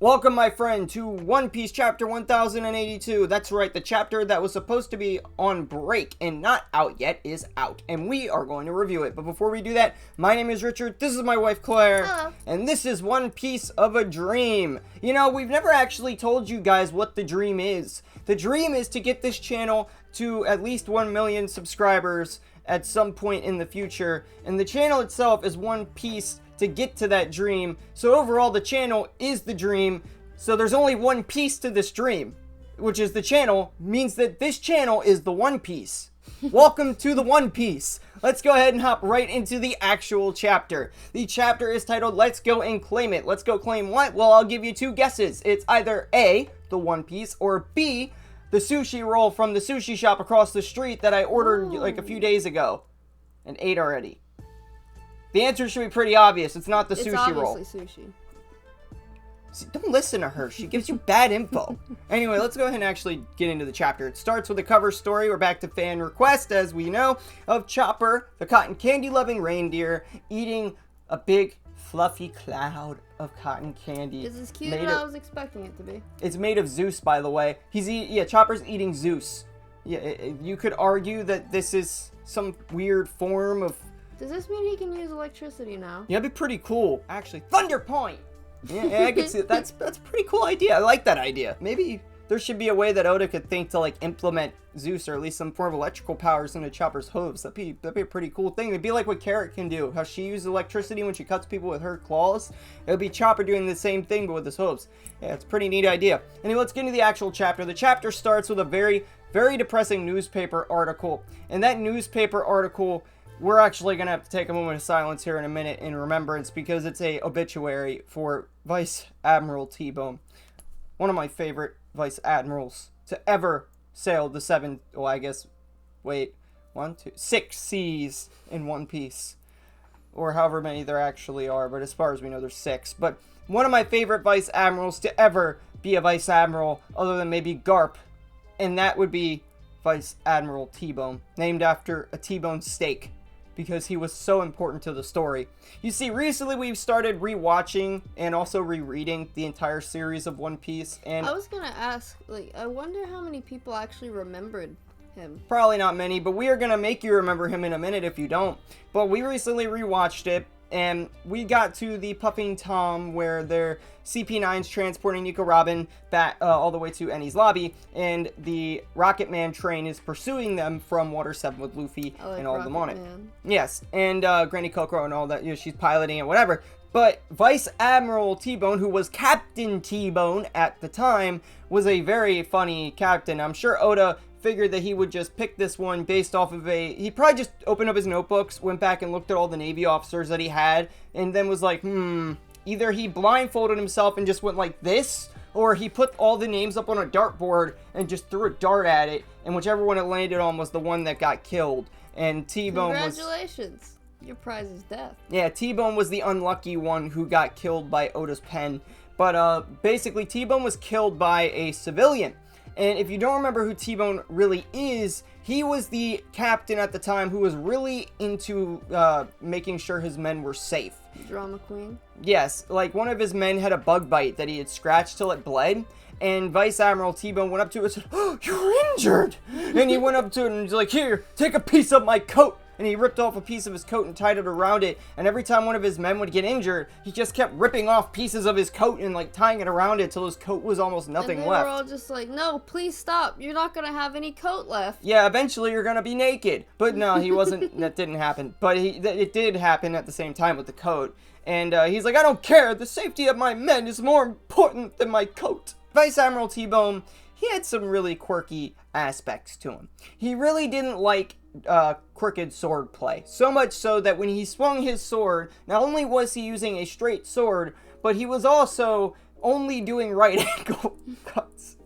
Welcome, my friend, to One Piece chapter 1082. That's right, the chapter that was supposed to be on break and not out yet is out, and we are going to review it. But before we do that, my name is Richard, this is my wife Claire, Hello. And this is One Piece of a Dream. You know, we've never actually told you guys what the dream is. The dream is to get this channel to at least 1 million subscribers at some point in the future, and the channel itself is One Piece to get to that dream. So overall, the channel is the dream. So there's only one piece to this dream, which is the channel, means that this channel is the One Piece. Welcome to the One Piece. Let's go ahead and hop right into the actual chapter. The chapter is titled, Let's Go and Claim It. Let's go claim what? Well, I'll give you two guesses. It's either A, the One Piece, or B, the sushi roll from the sushi shop across the street that I ordered like a few days ago and ate already. The answer should be pretty obvious. It's not the sushi roll. It's obviously sushi. See, don't listen to her. She gives you bad info. Anyway, let's go ahead and actually get into the chapter. It starts with a cover story. We're back to fan request, as we know, of Chopper, the cotton candy-loving reindeer, eating a big, fluffy cloud of cotton candy. It's as cute as I was expecting it to be. It's made of Zeus, by the way. Chopper's eating Zeus. Yeah, you could argue that this is some weird form of... Does this mean he can use electricity now? Yeah, that'd be pretty cool. Actually, Thunder Point! Yeah, I can see it. That's a pretty cool idea. I like that idea. Maybe there should be a way that Oda could think to, like, implement Zeus, or at least some form of electrical powers into Chopper's hooves. That'd be a pretty cool thing. It'd be like what Carrot can do. How she uses electricity when she cuts people with her claws. It would be Chopper doing the same thing, but with his hooves. Yeah, it's a pretty neat idea. Anyway, let's get into the actual chapter. The chapter starts with a very, very depressing newspaper article. And that newspaper article... We're actually going to have to take a moment of silence here in a minute in remembrance, because it's a obituary for Vice Admiral T-Bone. One of my favorite Vice Admirals to ever sail the six seas in One Piece. Or however many there actually are, but as far as we know, there's 6. But one of my favorite Vice Admirals to ever be a Vice Admiral, other than maybe Garp, and that would be Vice Admiral T-Bone, named after a T-bone steak, because he was so important to the story. You see, recently we've started rewatching and also rereading the entire series of One Piece, and I was gonna ask, I wonder how many people actually remembered him. Probably not many, but we are gonna make you remember him in a minute if you don't. But we recently rewatched it, and we got to the Puffing Tom where their CP9's transporting Nico Robin back all the way to Ennie's lobby, and the Rocket Man train is pursuing them from Water 7 with Luffy and all of them on it. Yes, and Granny Coco and all that, she's piloting it, whatever. But Vice Admiral T-Bone, who was Captain T-Bone at the time, was a very funny captain. I'm sure Oda figured that he would just pick this one based off of he probably just opened up his notebooks, went back and looked at all the Navy officers that he had, and then was like, either he blindfolded himself and just went like this, or he put all the names up on a dartboard and just threw a dart at it, and whichever one it landed on was the one that got killed. And T-Bone Congratulations! Your prize is death. Yeah, T-Bone was the unlucky one who got killed by Oda's pen. But basically, T-Bone was killed by a civilian. And if you don't remember who T-Bone really is, he was the captain at the time who was really into making sure his men were safe. Drama queen? Yes, like one of his men had a bug bite that he had scratched till it bled. And Vice Admiral T-Bone went up to it and said, "Oh, you're injured!" And he went up to it and was like, "Here, take a piece of my coat." And he ripped off a piece of his coat and tied it around it. And every time one of his men would get injured, he just kept ripping off pieces of his coat and like tying it around it till his coat was almost nothing left. And they were all just like, "No, please stop. You're not going to have any coat left." Yeah, eventually you're going to be naked. But no, he wasn't. That didn't happen. But it did happen at the same time with the coat. And he's like, "I don't care. The safety of my men is more important than my coat." Vice Admiral T-Bone, he had some really quirky aspects to him. He really didn't like crooked sword play. So much so that when he swung his sword, not only was he using a straight sword, but he was also only doing right angle cuts.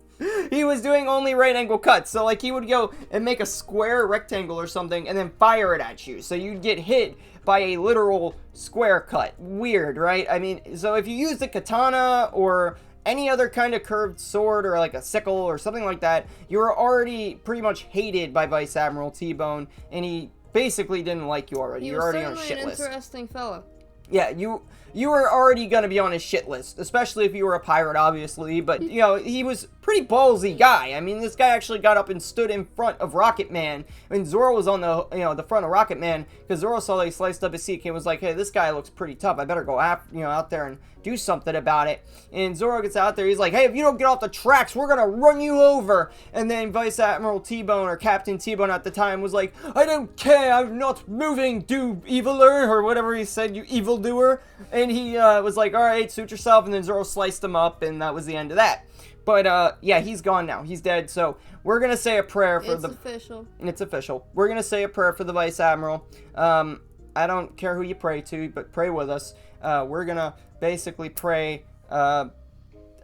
He was doing only right angle cuts. So like he would go and make a square rectangle or something and then fire it at you. So you'd get hit by a literal square cut. Weird, right? I mean, so if you use the katana or any other kind of curved sword or like a sickle or something like that, you were already pretty much hated by Vice Admiral T-Bone, and he basically didn't like you already. You're already on a shit list. He was certainly an interesting fella. Yeah, you were already going to be on his shit list, especially if you were a pirate, obviously, but, you know, he was pretty ballsy guy. I mean, this guy actually got up and stood in front of Rocket Man, and Zoro was on the, you know, the front of Rocket Man, because Zoro saw that he sliced up his Sea King and was like, hey, this guy looks pretty tough, I better go out there and do something about it. And Zoro gets out there, he's like, hey, if you don't get off the tracks, we're gonna run you over. And then Vice Admiral T-Bone, or Captain T-Bone at the time, was like, I don't care, I'm not moving, do eviler, or whatever he said, you evildoer. And he was like, alright, suit yourself, and then Zoro sliced him up, and that was the end of that. But, yeah, he's gone now. He's dead, so we're gonna say a prayer for It's official. It's official. We're gonna say a prayer for the Vice Admiral. I don't care who you pray to, but pray with us. We're gonna basically pray, I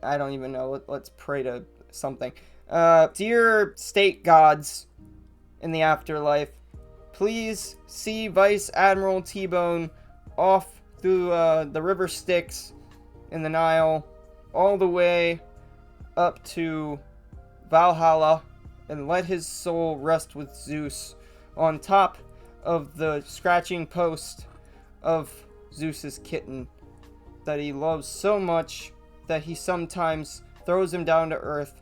don't even know, let's pray to something. Dear state gods in the afterlife, please see Vice Admiral T-Bone off through the river Styx in the Nile, all the way up to Valhalla, and let his soul rest with Zeus on top of the scratching post of Zeus's kitten that he loves so much that he sometimes throws him down to earth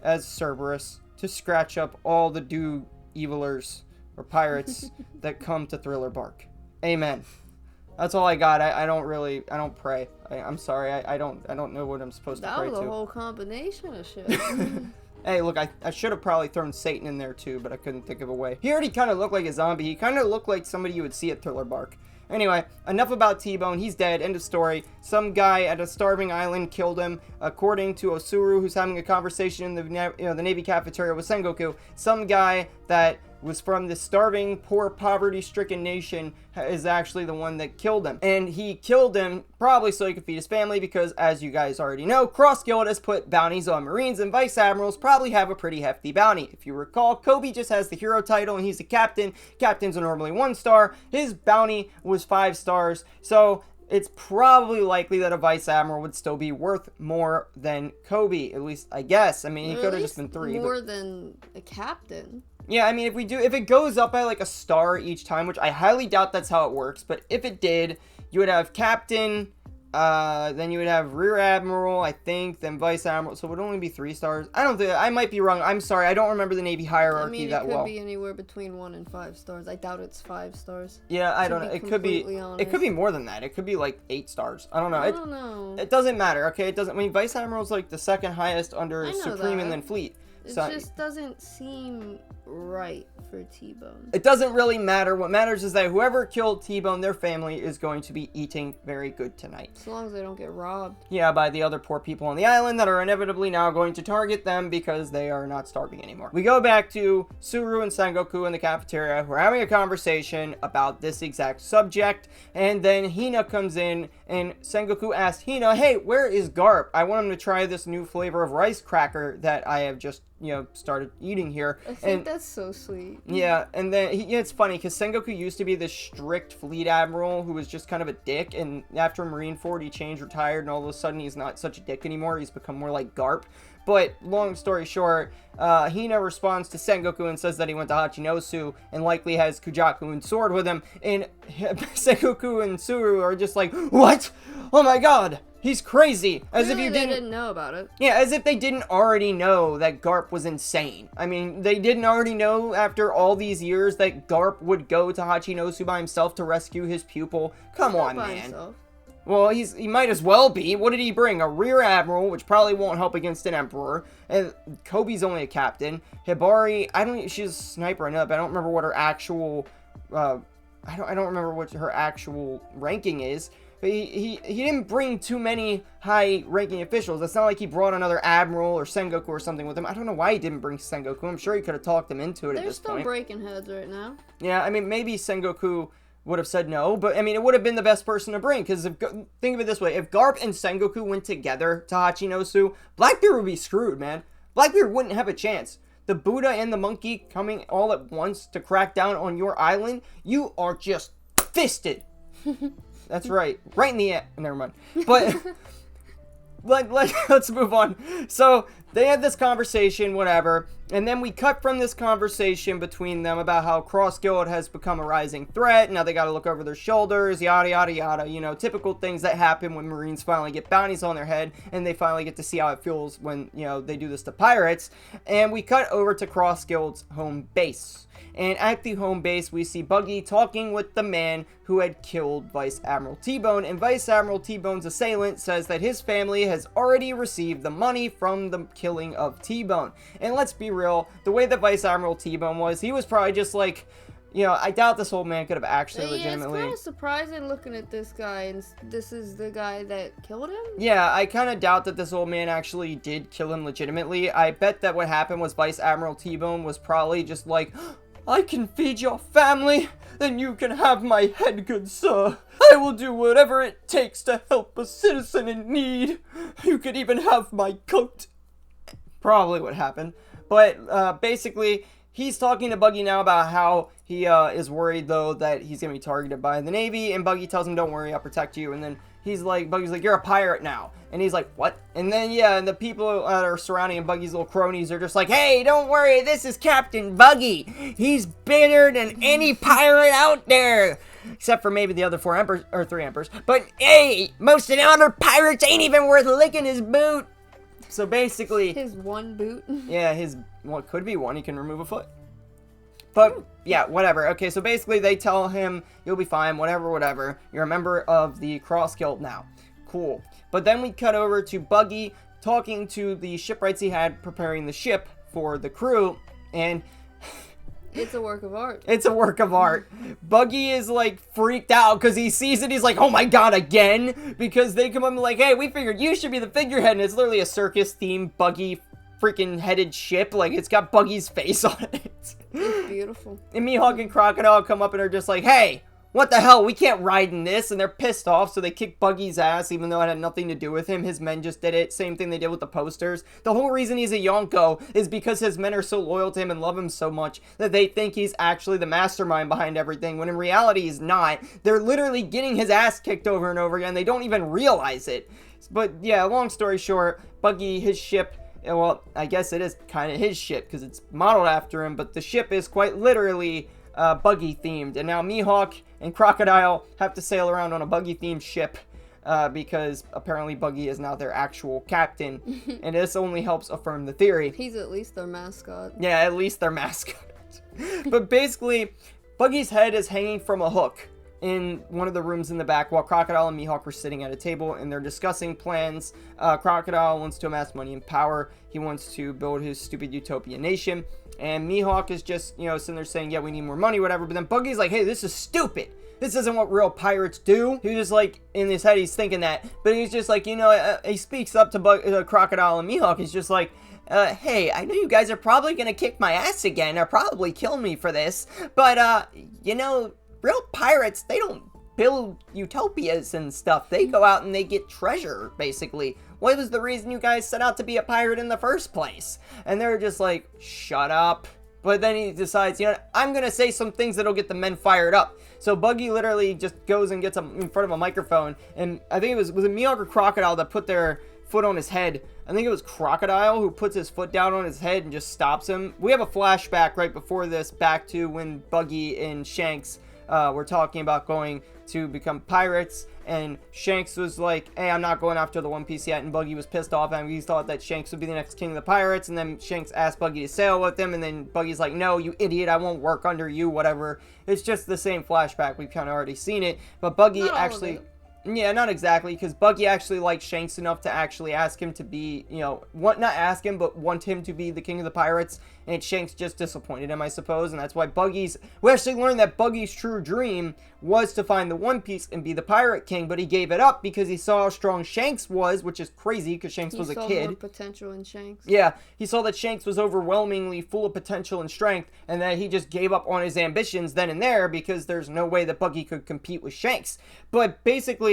as Cerberus to scratch up all the evilers or pirates that come to Thriller Bark. Amen. That's all I got. I don't pray. I'm sorry. I don't know what I'm supposed to pray to. That was a whole combination of shit. Hey, look, I should have probably thrown Satan in there too, but I couldn't think of a way. He already kind of looked like a zombie. He kind of looked like somebody you would see at Thriller Bark. Anyway, enough about T-Bone. He's dead. End of story. Some guy at a starving island killed him. According to Osuru, who's having a conversation in the Navy cafeteria with Sengoku, some guy that was from the starving, poor, poverty-stricken nation is actually the one that killed him. And he killed him probably so he could feed his family because, as you guys already know, Cross Guild has put bounties on Marines, and Vice Admirals probably have a pretty hefty bounty. If you recall, Kobe just has the hero title and he's a captain. Captains are normally 1 star. His bounty was 5 stars. So it's probably likely that a Vice Admiral would still be worth more than Kobe, at least I guess. I mean, he could have just been 3. More than a captain. Yeah, I mean, if it goes up by like a star each time, which I highly doubt that's how it works, but if it did, you would have Captain, then you would have Rear Admiral, I think, then Vice Admiral, so it would only be 3 stars. I don't think, I might be wrong, I'm sorry, I don't remember the Navy hierarchy that well. It could be anywhere between 1 and 5 stars. I doubt it's 5 stars. Yeah, I don't know, it could be more than that, it could be like 8 stars, I don't know. I don't know. It doesn't matter, okay, it doesn't, I mean, Vice Admiral's like the 2nd highest under Supreme and then Fleet. It just doesn't seem right for T-Bone. It doesn't really matter. What matters is that whoever killed T-Bone, their family is going to be eating very good tonight. As long as they don't get robbed. Yeah, by the other poor people on the island that are inevitably now going to target them because they are not starving anymore. We go back to Suru and Sengoku in the cafeteria. We're having a conversation about this exact subject, and then Hina comes in, and Sengoku asks Hina, hey, where is Garp? I want him to try this new flavor of rice cracker that I have just, started eating here. I think that's so sweet. Yeah, and then it's funny because Sengoku used to be this strict fleet admiral who was just kind of a dick, and after Marineford he changed, retired, and all of a sudden he's not such a dick anymore. He's become more like Garp. But long story short, Hina responds to Sengoku and says that he went to Hachinosu and likely has Kujaku and sword with him, and Sengoku and Suru are just like, what? Oh my god! He's crazy. As if you didn't know about it. Yeah, as if they didn't already know that Garp was insane. I mean, they didn't already know after all these years that Garp would go to Hachinosu by himself to rescue his pupil. Come on, man. Himself. Well, he might as well be. What did he bring? A rear admiral, which probably won't help against an emperor. And Kobe's only a captain. Hibari, she's a sniper enough. I don't remember what her actual, I don't remember what her actual ranking is. But he didn't bring too many high-ranking officials. It's not like he brought another admiral or Sengoku or something with him. I don't know why he didn't bring Sengoku. I'm sure he could have talked him into it at this point. They're still breaking heads right now. Yeah, I mean, maybe Sengoku would have said no, but I mean, it would have been the best person to bring, because think of it this way, if Garp and Sengoku went together to Hachinosu, Blackbeard would be screwed, man. Blackbeard wouldn't have a chance. The Buddha and the monkey coming all at once to crack down on your island, you are just fisted. That's right. Right in the never mind. But let's move on. So they had this conversation, whatever, and then we cut from this conversation between them about how Cross Guild has become a rising threat. Now they got to look over their shoulders, yada yada yada. You know, typical things that happen when Marines finally get bounties on their head, and they finally get to see how it feels when, you know, they do this to pirates. And we cut over to Cross Guild's home base. And at the home base, we see Buggy talking with the man who had killed Vice Admiral T-Bone, and Vice Admiral T-Bone's assailant says that his family has already received the money from the killing of T-Bone. And let's be real, the way that Vice Admiral T-Bone was, he was probably just like, you know, I doubt this old man could have actually legitimately... It's kind of surprising looking at this guy, and this is the guy that killed him? Yeah, I kind of doubt that this old man actually did kill him legitimately. I bet that what happened was Vice Admiral T-Bone was probably just like... I can feed your family, then you can have my head, good sir. I will do whatever it takes to help a citizen in need. You could even have my coat. Probably what happened. But basically, he's talking to Buggy now about how he is worried, though, that he's going to be targeted by the Navy. And Buggy tells him, don't worry, I'll protect you. And then Buggy's like, you're a pirate now. And he's like, what? And then, yeah, and the people that are surrounding Buggy's little cronies are just like, hey, don't worry, this is Captain Buggy. He's better than any pirate out there. Except for maybe the other 4 emperors, or 3 emperors. But, hey, most of the other pirates ain't even worth licking his boot. So basically... His one boot? Yeah, well, it could be one. He can remove a foot. But, yeah, whatever. Okay, so basically they tell him, you'll be fine, whatever. You're a member of the Cross Guild now. Cool. But then we cut over to Buggy talking to the shipwrights he had preparing the ship for the crew, and... It's a work of art. It's a work of art. Buggy is, like, freaked out because he sees it. He's like, oh my god, again? Because they come up and like, hey, we figured you should be the figurehead, and it's literally a circus-themed Buggy freaking headed ship. Like, it's got Buggy's face on it. It's beautiful. And Mihawk and Crocodile come up and are just like, hey, what the hell? We can't ride in this. And they're pissed off, so they kick Buggy's ass, even though it had nothing to do with him. His men just did it. Same thing they did with the posters. The whole reason he's a Yonko is because his men are so loyal to him and love him so much that they think he's actually the mastermind behind everything, when in reality he's not. They're literally getting his ass kicked over and over again. They don't even realize it. But yeah, long story short, Buggy, his ship... Well, I guess it is kind of his ship because it's modeled after him, but the ship is quite literally Buggy themed. And now Mihawk and Crocodile have to sail around on a Buggy themed ship because apparently Buggy is now their actual captain. And this only helps affirm the theory. He's at least their mascot. Yeah, at least their mascot. But basically, Buggy's head is hanging from a hook in one of the rooms in the back while Crocodile and Mihawk are sitting at a table and they're discussing plans. Crocodile wants to amass money and power. He wants to build his stupid utopian nation. And Mihawk is just, you know, sitting there saying, yeah, we need more money, whatever. But then Buggy's like, hey, this is stupid. This isn't what real pirates do. He was just like, in his head, he's thinking that. But he's just like, you know, he speaks up to Crocodile and Mihawk. He's just like, hey, I know you guys are probably going to kick my ass again or probably kill me for this. But, you know, real pirates, they don't build utopias and stuff. They go out and they get treasure, basically. What was the reason you guys set out to be a pirate in the first place? And they're just like, shut up. But then he decides, you know, I'm going to say some things that'll get the men fired up. So Buggy literally just goes and gets in front of a microphone. And I think was it Mihawk or Crocodile that put their foot on his head? I think it was Crocodile who puts his foot down on his head and just stops him. We have a flashback right before this back to when Buggy and Shanks were talking about going to become pirates, and Shanks was like, hey, I'm not going after the One Piece yet, and Buggy was pissed off, and he thought that Shanks would be the next king of the pirates, and then Shanks asked Buggy to sail with him, and then Buggy's like, no, you idiot, I won't work under you, whatever. It's just the same flashback, we've kind of already seen it, but Buggy actually... Yeah, not exactly, because Buggy actually liked Shanks enough to actually ask him to be, you know, not ask him, but want him to be the king of the pirates, and Shanks just disappointed him, I suppose, and that's why we actually learned that Buggy's true dream was to find the One Piece and be the pirate king, but he gave it up because he saw how strong Shanks was, which is crazy, because Shanks was a kid. He saw more potential in Shanks. Yeah, he saw that Shanks was overwhelmingly full of potential and strength, and that he just gave up on his ambitions then and there, because there's no way that Buggy could compete with Shanks. But basically,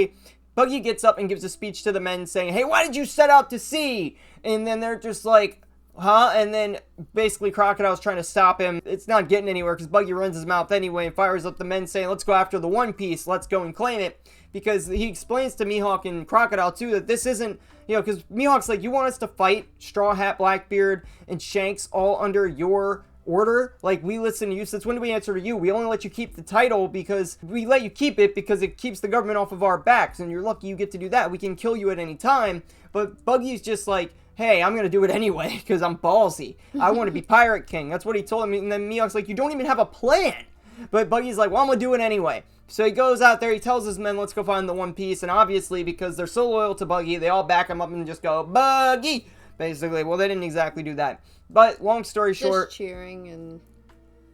Buggy gets up and gives a speech to the men saying, hey, why did you set out to sea? And then they're just like, huh? And then basically Crocodile's trying to stop him. It's not getting anywhere because Buggy runs his mouth anyway and fires up the men saying, let's go after the One Piece. Let's go and claim it. Because he explains to Mihawk and Crocodile too that this isn't, because Mihawk's like, you want us to fight Straw Hat, Blackbeard, and Shanks all under your order? Like, we listen to you. Since when do we answer to you? We only let you keep the title because we let you keep it because it keeps the government off of our backs, and you're lucky you get to do that. We can kill you at any time. But Buggy's just like, hey, I'm gonna do it anyway because I'm ballsy. I want to be Pirate King. That's what he told me. And then Mihawk's like, you don't even have a plan. But Buggy's like, well, I'm gonna do it anyway. So he goes out there, he tells his men, let's go find the One Piece. And obviously, because they're so loyal to Buggy, they all back him up and just go, Buggy! Basically. Well, they didn't exactly do that. But long story short... Just cheering and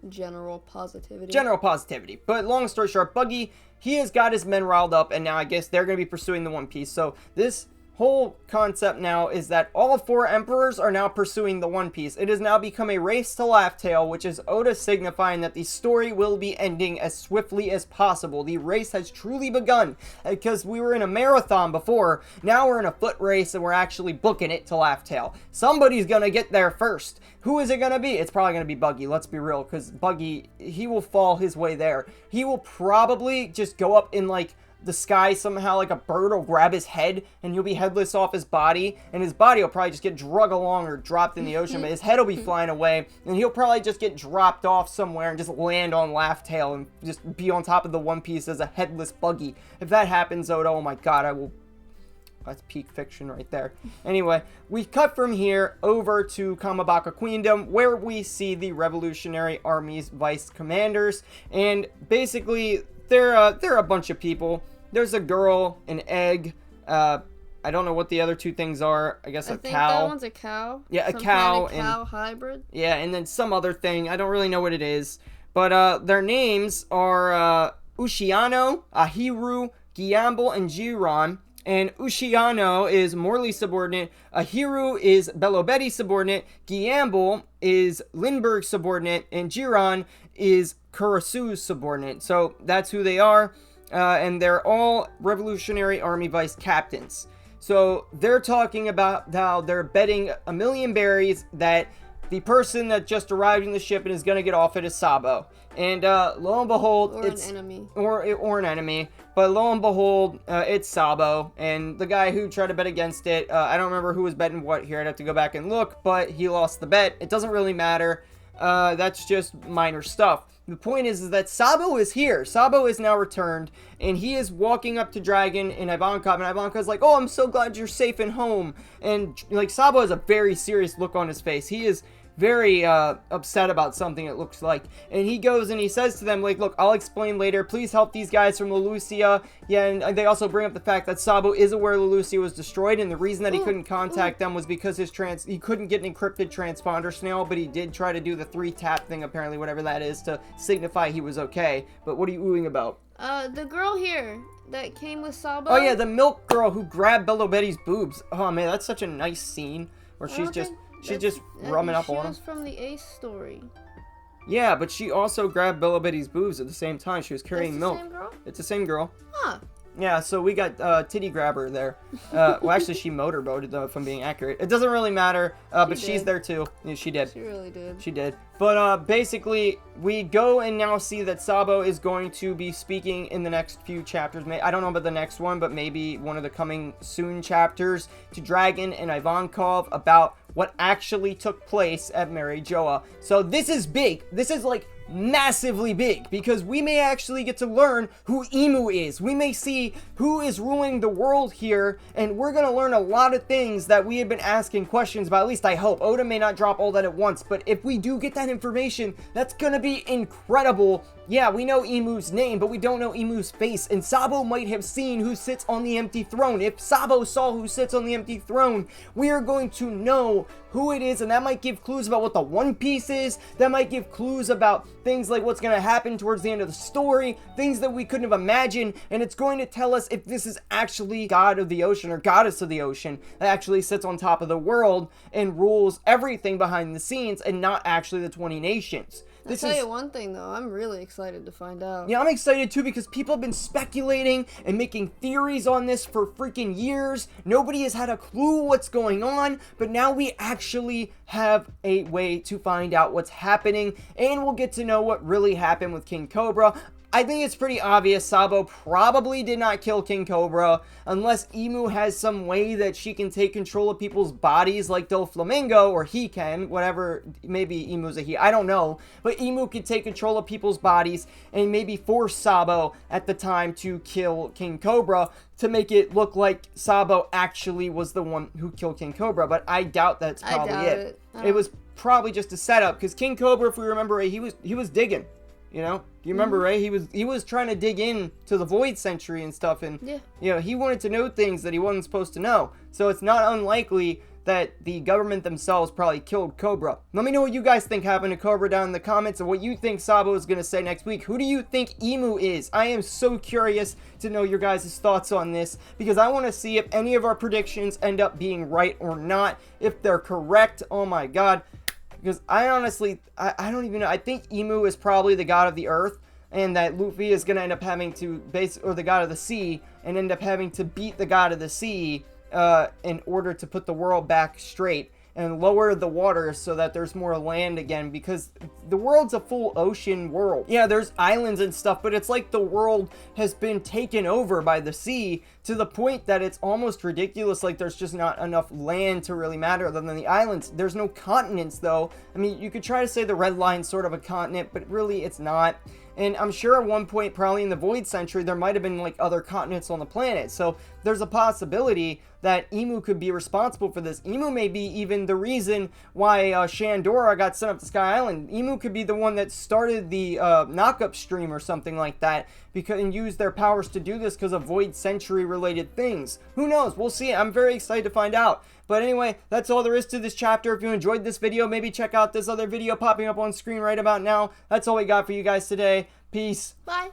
general positivity. General positivity. But long story short, Buggy, he has got his men riled up, and now I guess they're going to be pursuing the One Piece. So this whole concept now is that all 4 emperors are now pursuing the One Piece. It has now become a race to Laugh Tale, which is Oda signifying that the story will be ending as swiftly as possible. The race has truly begun, because we were in a marathon before, now we're in a foot race and we're actually booking it to Laugh Tale. Somebody's gonna get there first. Who is it gonna be? It's probably gonna be Buggy, let's be real, because Buggy, he will fall his way there. He will probably just go up in like the sky somehow, like a bird will grab his head and he'll be headless off his body, and his body will probably just get drug along or dropped in the ocean, but his head will be flying away, and he'll probably just get dropped off somewhere and just land on Laugh Tale and just be on top of the One Piece as a headless Buggy. If that happens, Oda, oh my god, I will... That's peak fiction right there. Anyway, we cut from here over to Kamabaka Queendom, where we see the Revolutionary Army's vice commanders, and basically they're a bunch of people. There's a girl, an egg, I don't know what the other 2 things are. I guess a cow. I think that one's a cow. Yeah, a cow. Kind of cow hybrid. Yeah, and then some other thing. I don't really know what it is. But their names are Ushiano, Ahiru, Gyamble, and Jiran. And Ushiano is Morley's subordinate, Ahiru is Belobetti's subordinate, Gyamble is Lindbergh's subordinate, and Jiran is Kurasu's subordinate. So that's who they are. And they're all Revolutionary Army vice captains. So they're talking about how they're betting 1,000,000 berries that the person that just arrived in the ship and is going to get off it is Sabo. And lo and behold, it's an enemy. Or an enemy. But lo and behold, it's Sabo. And the guy who tried to bet against it, I don't remember who was betting what here. I'd have to go back and look. But he lost the bet. It doesn't really matter. That's just minor stuff. The point is that Sabo is here. Sabo is now returned, and he is walking up to Dragon and Ivankov, and Ivankov's like, oh, I'm so glad you're safe and home. And, like, Sabo has a very serious look on his face. He is very upset about something, it looks like. And he goes and he says to them, like, look, I'll explain later. Please help these guys from Lelucia. Yeah, and they also bring up the fact that Sabo is aware Lelucia was destroyed, and the reason that he couldn't contact them was because he couldn't get an encrypted transponder snail, but he did try to do the 3-tap thing, apparently, whatever that is, to signify he was okay. But what are you oohing about? The girl here that came with Sabo. Oh, yeah, the milk girl who grabbed Belobetti's boobs. Oh, man, that's such a nice scene where she's just rumming up on him. She was from the Ace story. Yeah, but she also grabbed Belobetti's boobs at the same time. She was carrying milk. Same girl? It's the same girl. Huh. Yeah, so we got titty grabber there. Well, actually, she motorboated, though, if I'm being accurate. It doesn't really matter, but she's there, too. Yeah, she did. She really did. She did. But basically, we go and now see that Sabo is going to be speaking in the next few chapters. I don't know about the next one, but maybe one of the coming soon chapters to Dragon and Ivankov about what actually took place at Mary Joa. So this is big. This is like massively big, because we may actually get to learn who Emu is. We may see who is ruling the world here, and we're going to learn a lot of things that we have been asking questions about. At least I hope. Oda may not drop all that at once, but if we do get that information, that's going to be incredible. Yeah, we know Emu's name, but we don't know Emu's face, and Sabo might have seen who sits on the empty throne. If Sabo saw who sits on the empty throne, we are going to know who it is, and that might give clues about what the One Piece is. That might give clues about things like what's going to happen towards the end of the story, things that we couldn't have imagined, and it's going to tell us if this is actually God of the Ocean or Goddess of the Ocean that actually sits on top of the world and rules everything behind the scenes, and not actually the 20 nations. I'll tell you one thing, though. I'm really excited to find out. Yeah, I'm excited, too, because people have been speculating and making theories on this for freaking years. Nobody has had a clue what's going on, but now we actually have a way to find out what's happening, and we'll get to know what really happened with King Cobra. I think it's pretty obvious Sabo probably did not kill King Cobra unless Emu has some way that she can take control of people's bodies like Doflamingo, or he can, whatever, maybe Emu's a he, I don't know, but Emu could take control of people's bodies and maybe force Sabo at the time to kill King Cobra to make it look like Sabo actually was the one who killed King Cobra, but I doubt that's probably it. It was probably just a setup, because King Cobra, if we remember right, he was digging. You know, you remember, right? He was trying to dig in to the Void Century and stuff, and you know, he wanted to know things that he wasn't supposed to know. So it's not unlikely that the government themselves probably killed Cobra. Let me know what you guys think happened to Cobra down in the comments, and what you think Sabo is going to say next week. Who do you think Emu is? I am so curious to know your guys' thoughts on this, because I want to see if any of our predictions end up being right or not. If they're correct, oh my god. Because I honestly, I don't even know. I think Emu is probably the god of the earth, and that Luffy is going to end up having to or the god of the sea, and end up having to beat the god of the sea in order to put the world back straight and lower the water so that there's more land again, because the world's a full ocean world. Yeah, there's islands and stuff, but it's like the world has been taken over by the sea to the point that it's almost ridiculous. Like, there's just not enough land to really matter other than the islands. There's no continents, though. I mean, you could try to say the Red Line's sort of a continent, but really it's not. And I'm sure at one point, probably in the Void Century, there might have been like other continents on the planet. So there's a possibility that Emu could be responsible for this. Emu may be even the reason why Shandora got sent up to Sky Island. Emu could be the one that started the knock-up stream or something like that, and used their powers to do this because of Void Century related things. Who knows? We'll see. I'm very excited to find out. But anyway, that's all there is to this chapter. If you enjoyed this video, maybe check out this other video popping up on screen right about now. That's all we got for you guys today. Peace. Bye.